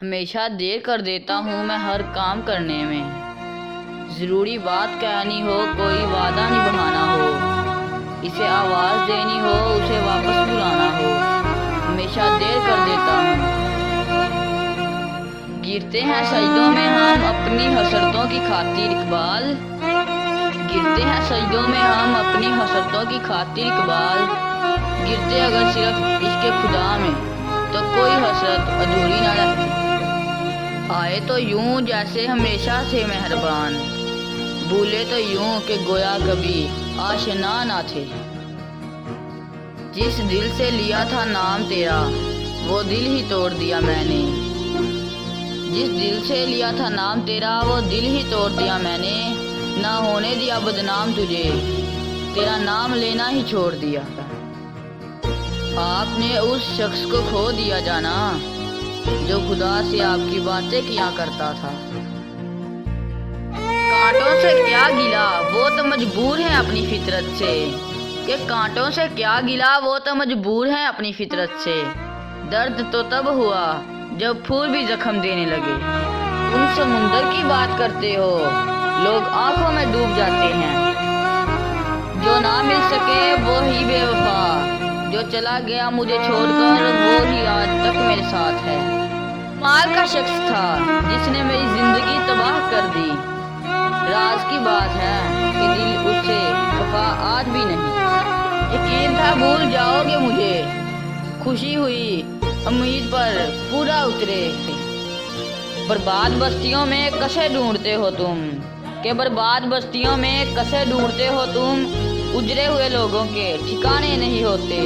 ہمیشہ دیر کر دیتا ہوں میں ہر کام کرنے میں، ضروری بات کہنی ہو کوئی وعدہ نبھانا ہو، اسے آواز دینی ہو اسے واپس بلانا ہو، ہمیشہ دیر کر دیتا ہوں۔ گرتے ہیں سجدوں میں ہم اپنی حسرتوں کی خاطر اقبال، گرتے ہیں سجدوں میں ہم اپنی حسرتوں کی خاطر اقبال، گرتے اگر صرف عشق خدا میں تو کوئی حسرت ادھوری نہ رہتی۔ آئے تو یوں جیسے ہمیشہ سے مہربان، بھولے تو یوں کہ گویا کبھی آشنا نہ تھے۔ جس دل سے لیا تھا نام تیرا وہ دل ہی توڑ دیا میں نے، جس دل سے لیا تھا نام تیرا وہ دل ہی توڑ دیا میں نے، نہ ہونے دیا بدنام تجھے تیرا نام لینا ہی چھوڑ دیا۔ آپ نے اس شخص کو کھو دیا جانا جو خدا سے آپ کی باتیں کیا کرتا تھا۔ کانٹوں سے کیا گلا وہ تو مجبور ہے اپنی فطرت سے، کہ کانٹوں سے کیا گلا وہ تو مجبور ہے اپنی فطرت سے، درد تو تب ہوا جب پھول بھی زخم دینے لگے۔ تم سمندر کی بات کرتے ہو لوگ آنکھوں میں ڈوب جاتے ہیں، جو نہ مل سکے وہی بے وفا، جو چلا گیا مجھے چھوڑ کر وہی آج تک میرے ساتھ ہے۔ مال کا شخص تھا جس نے میری زندگی تباہ کر دی، راز کی بات ہے کہ دل اس سے وفا آج بھی نہیں۔ یقین تھا بھول جاؤ گے مجھے، خوشی ہوئی امید پر پورا اترے، برباد بستیوں میں کسے ڈھونڈتے ہو تم، کہ برباد بستیوں میں کسے ڈھونڈتے ہو تم، اجڑے ہوئے لوگوں کے ٹھکانے نہیں ہوتے۔